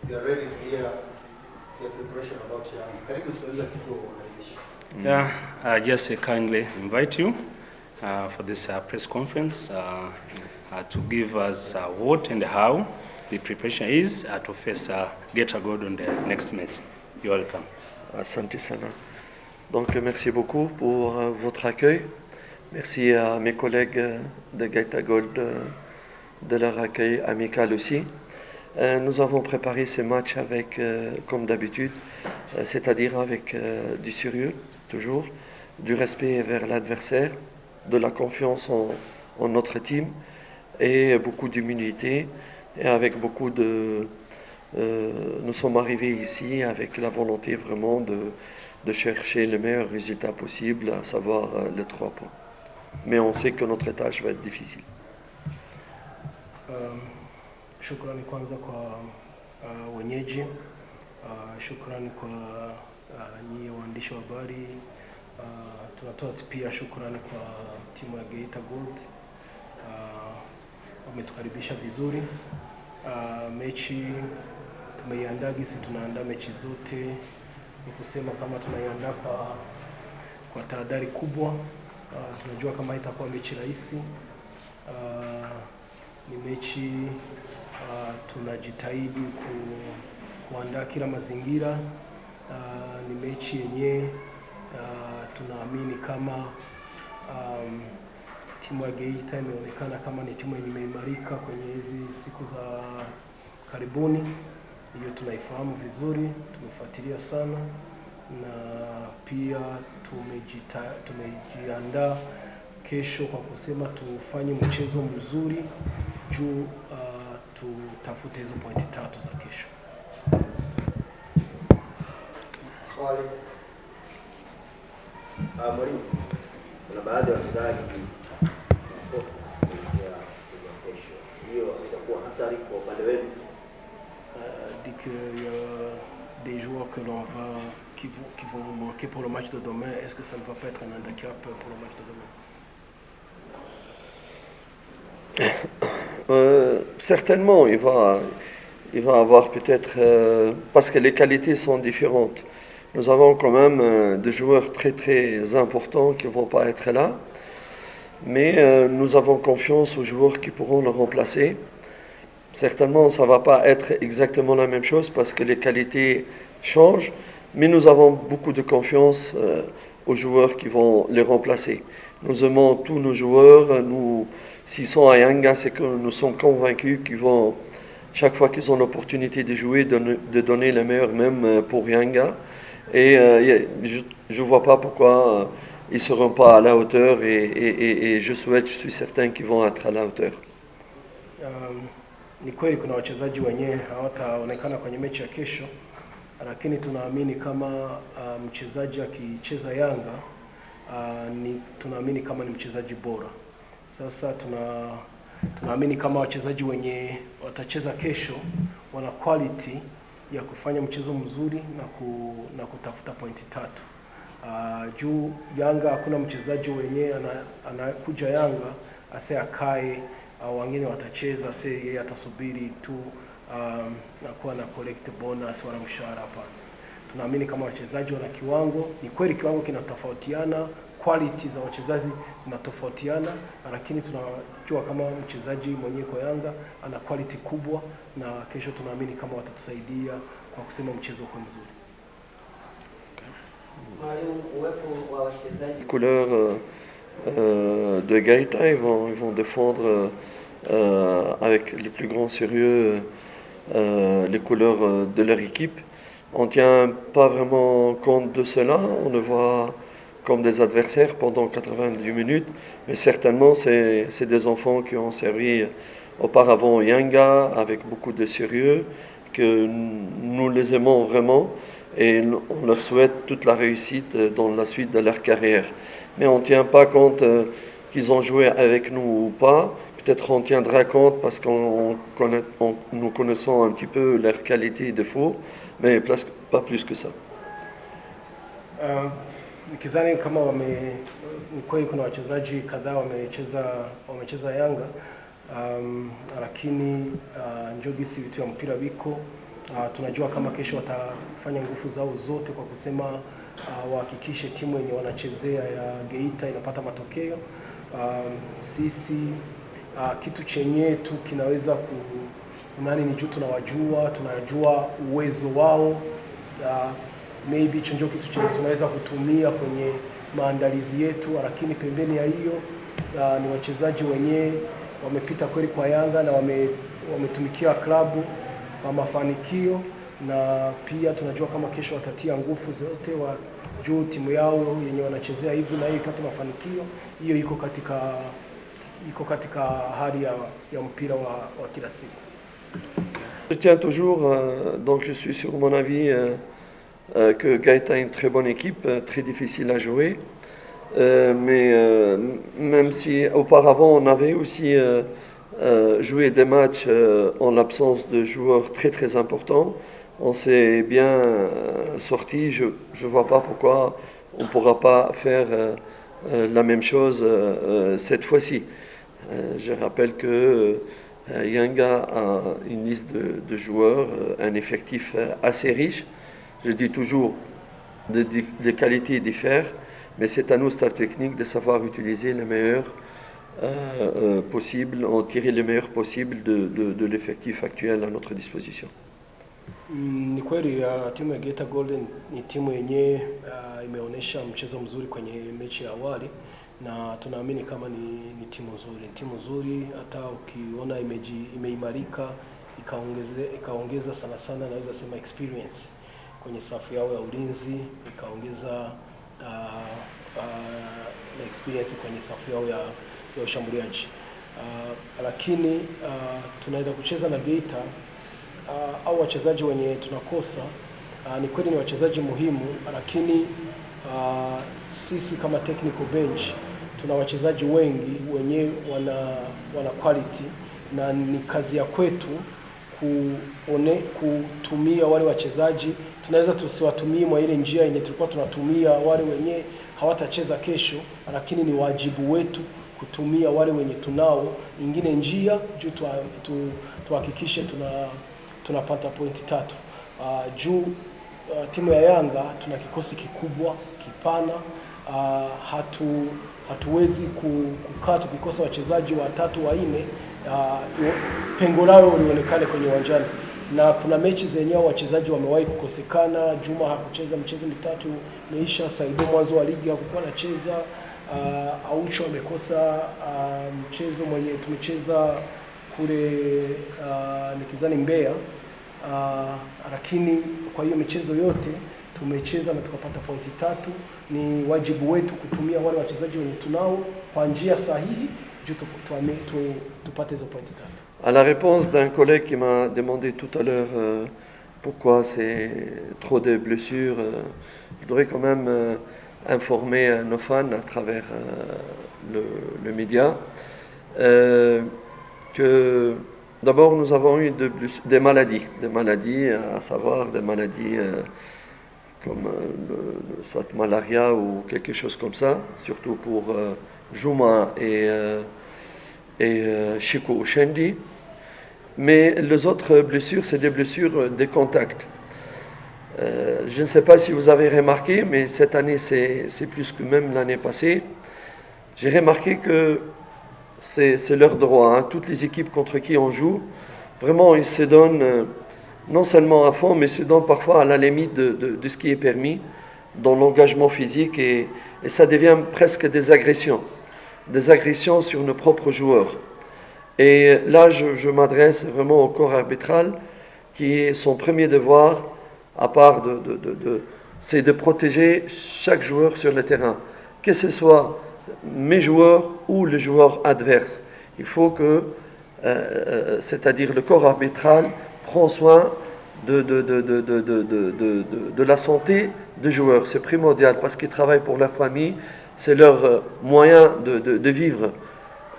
you are ready to hear the preparation about Yanga. Karibu siweza kitu kukaribisha. Yeah, I just kindly invite you for this press conference to give us what and how the preparation is to face Geita Gold on the next match. You're welcome. Asante sana. Donc merci beaucoup pour votre accueil. Merci à mes collègues de Geita Gold de leur accueil amical aussi. Nous avons préparé ce match avec, comme d'habitude, c'est-à-dire avec du sérieux, toujours, du respect vers l'adversaire, de la confiance en notre team et beaucoup d'humilité et avec beaucoup de... nous sommes arrivés ici avec la volonté vraiment de chercher le meilleur résultat possible, à savoir les 3 points. Mais on sait que notre tâche va être difficile. Shukrani kwanza kwa wenyeji, shukrani kwa nyie waandishi wa habari, tunatoa pia shukrani kwa timu ya Geita Gold, wametukaribisha vizuri. Mechi tumeiandaa gisi tunaandaa mechi zote, ni kusema kama tunaiandaa kwa tahadhari kubwa. Tunajua kama itakuwa mechi rahisi, ni mechi tunajitahidi kuandaa kila mazingira. Ni mechi yenye tunaamini kama timu ya Geita imeonekana kama ni timu yenye imeimarika kwenye hizi siku za karibuni. Hiyo tunaifahamu vizuri, tumefuatilia sana na pia tumejiandaa kesho kwa kusema tufanye mchezo mzuri juu tutafute hizo pointi 3 za kesho. Swali. Mwalimu, kuna baadhi ya wachezaji kukosa ya kesho. Hiyo itakuwa hasara kwa upande wenu? Dit qu'il y a des joueurs que l'on va qui vont manquer pour le match de demain, est-ce que ça ne va pas être un handicap pour le match de demain? Certainement, il va avoir peut-être, parce que les qualités sont différentes. Nous avons quand même des joueurs très très importants qui ne vont pas être là, mais nous avons confiance aux joueurs qui pourront le remplacer. Certainement, ça ne va pas être exactement la même chose parce que les qualités changent, mais nous avons beaucoup de confiance aux joueurs qui vont les remplacer. Nous aimons tous nos joueurs. S'ils sont à Yanga, c'est que nous sommes convaincus qu'ils vont, chaque fois qu'ils ont l'opportunité de jouer, de donner le meilleur même pour Yanga. Et je ne vois pas pourquoi ils ne seront pas à la hauteur et je suis certain qu'ils vont être à la hauteur. Ni kweli kuna wachezaji wenyewe hawataonekana kwenye mechi ya kesho, lakini tunaamini kama mchezaji akicheza Yanga tunaamini kama ni mchezaji bora. Sasa tunaamini kama wachezaji wenye watacheza kesho wana quality ya kufanya mchezo mzuri na kutafuta pointi 3. Juu Yanga hakuna mchezaji wenyewe anakuja Yanga ase akae wengine watacheza yeye atasubiri tu na kuwa na collect bonus wala mshahara. Hapana, tunaamini kama wachezaji wana kiwango. Ni kweli kiwango kinatofautiana, quality za wachezaji zinatofautiana, lakini tunajua kama mchezaji mwenyewe kwa Yanga ana quality kubwa, na kesho tunaamini kama watatusaidia kwa kusema mchezo uko mzuri. Mwalimu, uwepo wa wachezaji Couleurs de Geita, ils vont défendre avec le plus grand sérieux les couleurs de leur équipe. On ne tient pas vraiment compte de cela, on le voit comme des adversaires pendant 90 minutes, mais certainement c'est des enfants qui ont servi auparavant Yanga avec beaucoup de sérieux, que nous les aimons vraiment et on leur souhaite toute la réussite dans la suite de leur carrière. Mais on ne tient pas compte qu'ils ont joué avec nous ou pas. Peut-être on tiendra compte parce nous connaissons un petit peu leur qualité et défauts, mais pas plus que ça. Nikizani kama ni kweli kuna wachezaji kadhaa wamecheza Yanga, lakini njogisi vitu ya mpira biko Tunajua kama kesho watafanya nguvu zao zote kwa kusema wahakikishe timu yenye wanachezea ya Geita inapata matokeo. Sisi kitu chenye tu kinaweza ni juu tunajua uwezo wao. Maybe chonjo kitu chenye tunaweza kutumia kwenye maandalizi yetu, lakini pembeni ya hiyo ni wachezaji wenyewe wamepita kweli kwa Yanga na wametumikia klabu kwa mafanikio, na pia tunajua kama kesho watatia nguvu zote juu timu yao yenye wanachezea hivi na hiyo ipate mafanikio. Hiyo iko katika hali ya mpira wa kila siku. Je tiens toujours, donc je suis sur mon avis que Gaëtan est une très bonne équipe, très difficile à jouer. Mais même si auparavant on avait aussi joué des matchs en l'absence de joueurs très très importants, on s'est bien sorti. Je ne vois pas pourquoi on ne pourra pas faire la même chose cette fois-ci. Je rappelle que Yanga a une liste de joueurs, un effectif assez riche. Je dis toujours, les qualités diffèrent, mais c'est à nous, staff technique, de savoir utiliser le meilleur possible, en tirer le meilleur possible de l'effectif actuel à notre disposition. Ni kweli timu ya Geita Golden ni timu yenye imeonyesha mchezo mzuri kwenye mechi ya awali, na tunaamini kama ni timu nzuri. Hata ukiona imeimarika ikaongeza sana naweza sema experience kwenye safu yao ya ulinzi, ikaongeza experience kwenye safu yao ya ushambuliaji. Lakini tunaenda kucheza na Geita au wachezaji wenye tunakosa ni kweli ni wachezaji muhimu, lakini sisi kama technical bench tuna wachezaji wengi wenye wana quality, na ni kazi ya kwetu kutumia wale wachezaji. Tunaweza tusiwatumie mwa ile njia yenye tulikuwa tunatumia wale wenye hawatacheza kesho, lakini ni wajibu wetu kutumia wale wenye tunao ingine njia juu tuhakikishe tunapata pointi 3. Juu timu ya Yanga tuna kikosi kikubwa kipana, hatuwezi kukaa tukikosa wachezaji 3 4, pengo lao lionekane kwenye uwanjani. Na kuna mechi zenyewe wachezaji wamewahi kukosekana. Juma hakucheza michezo 3 imeisha, Saido mwanzo wa ligi hakuwa anacheza, Aucho amekosa mchezo mwenye tumecheza kule nikizani Mbeya, lakini kwa hiyo michezo yote tumecheza na tukapata pointi 3. Ni wajibu wetu kutumia wale wachezaji wenye tunao kwa njia sahihi juu tupate hizo pointi 3. À la réponse d'un collègue qui m'a demandé tout à l'heure pourquoi c'est trop de blessures, je voudrais quand même informer nos fans à travers le média que d'abord nous avons eu des maladies, à savoir des maladies comme soit malaria ou quelque chose comme ça, surtout pour Juma et Chico Ushendi. Mais les autres blessures, c'est des blessures de contact. Je ne sais pas si vous avez remarqué, mais cette année, c'est plus que même l'année passée. J'ai remarqué que c'est leur droit. Hein. Toutes les équipes contre qui on joue, vraiment, ils se donnent non seulement à fond, mais se donnent parfois à la limite de ce qui est permis dans l'engagement physique. Et ça devient presque des agressions sur nos propres joueurs. Et là, je m'adresse vraiment au corps arbitral, qui est son premier devoir, à part c'est de protéger chaque joueur sur le terrain, que ce soit mes joueurs ou les joueurs adverses. Il faut que, c'est-à-dire le corps arbitral, prend soin de la santé des joueurs. C'est primordial parce qu'ils travaillent pour leur famille, c'est leur moyen de vivre.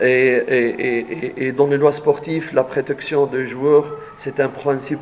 Et dans les lois sportives, la protection des joueurs, c'est un principe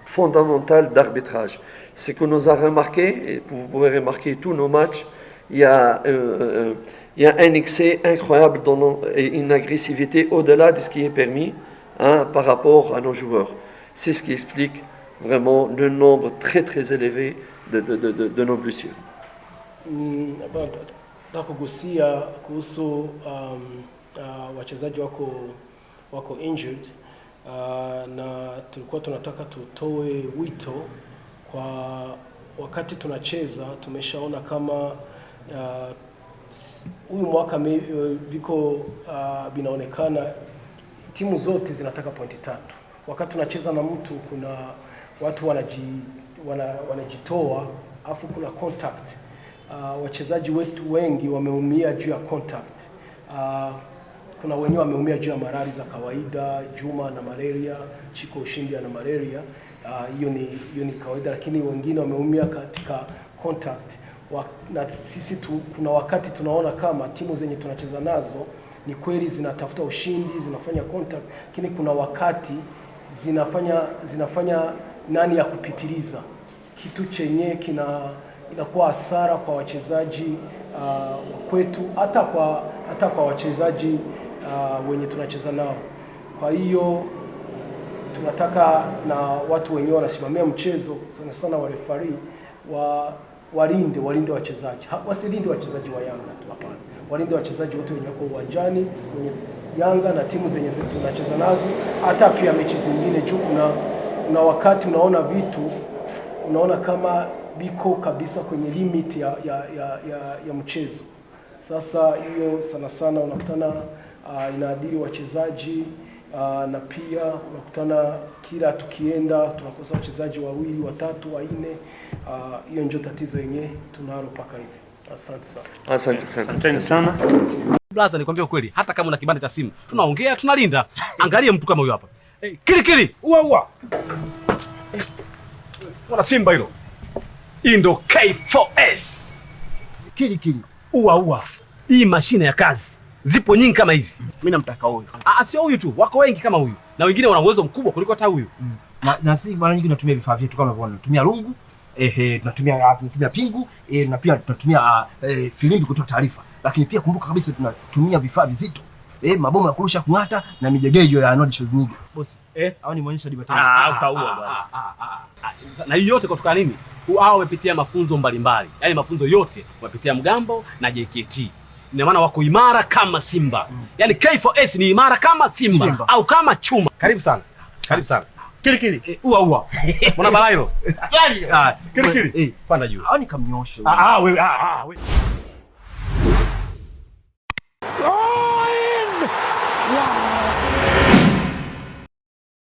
fondamental d'arbitrage. Ce que nous avons remarqué, et vous pouvez remarquer tous nos matchs, il y a un excès incroyable et une agressivité au-delà de ce qui est permis par rapport à nos joueurs. C'est ce qui explique vraiment le nombre très très élevé de nos blessures. Nataka kugusia kuhusu wachezaji wako injured, na tulikuwa tunataka tutoe wito kwa wakati tunacheza. Tumeshaona kama huyu mwaka viko binaonekana timu zote zinataka pointi 3. Wakati tunacheza na mtu, kuna watu wanajitoa afu kuna contact. Wachezaji wetu wengi wameumia juu ya contact. Kuna wenyewe wameumia juu ya maradhi za kawaida, Juma na malaria, Chiko Ushindi na malaria. Hiyo ni kawaida, lakini wengine wameumia katika contact. Na sisi kuna wakati tunaona kama timu zenye tunacheza nazo ni kweli zinatafuta ushindi, zinafanya contact, lakini kuna wakati zinafanya nani ya kupitiliza, kitu chenye inakuwa hasara kwa wachezaji kwetu, hata kwa wachezaji wenye tunacheza nao. Kwa hiyo tunataka na watu wenyewe wanasimamia mchezo, sana sana wa referee, walinde wachezaji. Wasilinde wachezaji wa Yanga tu, hapana. Walinde wachezaji wote wenye wako uwanjani, wenye Yanga na timu zenye tunacheza nazo, hata pia mechi zingine juu kuna wakati unaona kama biko kabisa kwenye limit ya mchezo. Sasa hiyo sana sana unakutana inaadhiri wachezaji, na pia unakutana kila tukienda tunakosa wachezaji 2, 3, 4. Hiyo ndio tatizo yenyewe tunalo paka hivi. Asante sana. Blaza, nikwambia ukweli, hata kama una kibanda cha simu, tunaongea, tunalinda. Angalia mtu kama huyo hapa. Kili. Ua. Mwana Simba hilo. Hii ndo K4S. Kili. Ua. Hii mashine ya kazi. Zipo nyingi kama hizi. Mimi namtaka huyu. Sio huyu tu, wako wengi kama huyu. Na wengine wana uwezo mkubwa kuliko hata huyu. Na sisi mara nyingi tunatumia vifaa vyetu kama unavyoona. Tunatumia rungu, tunatumia pingu, na pia tunatumia filimbi kutoa taarifa. Lakini pia kumbuka kabisa tunatumia vifaa vizito. Mabomu ya kurusha kung'ata na mijegejo ya Arnold Schwarzenegger. Bosi, au nimuonyesha diba tena. Utaua bwana. Na hiyo yote kutoka nini? Hao wamepitia mafunzo mbalimbali. Yaani mafunzo yote wamepitia Mgambo na JKT. Ina maana wako imara kama Simba. Yaani K4S ni imara kama Simba au kama chuma. Karibu sana. Kili. Ua. Mbona balaa hilo? Kili. Panda juu. Au nikamnyosha. Wewe. Wow!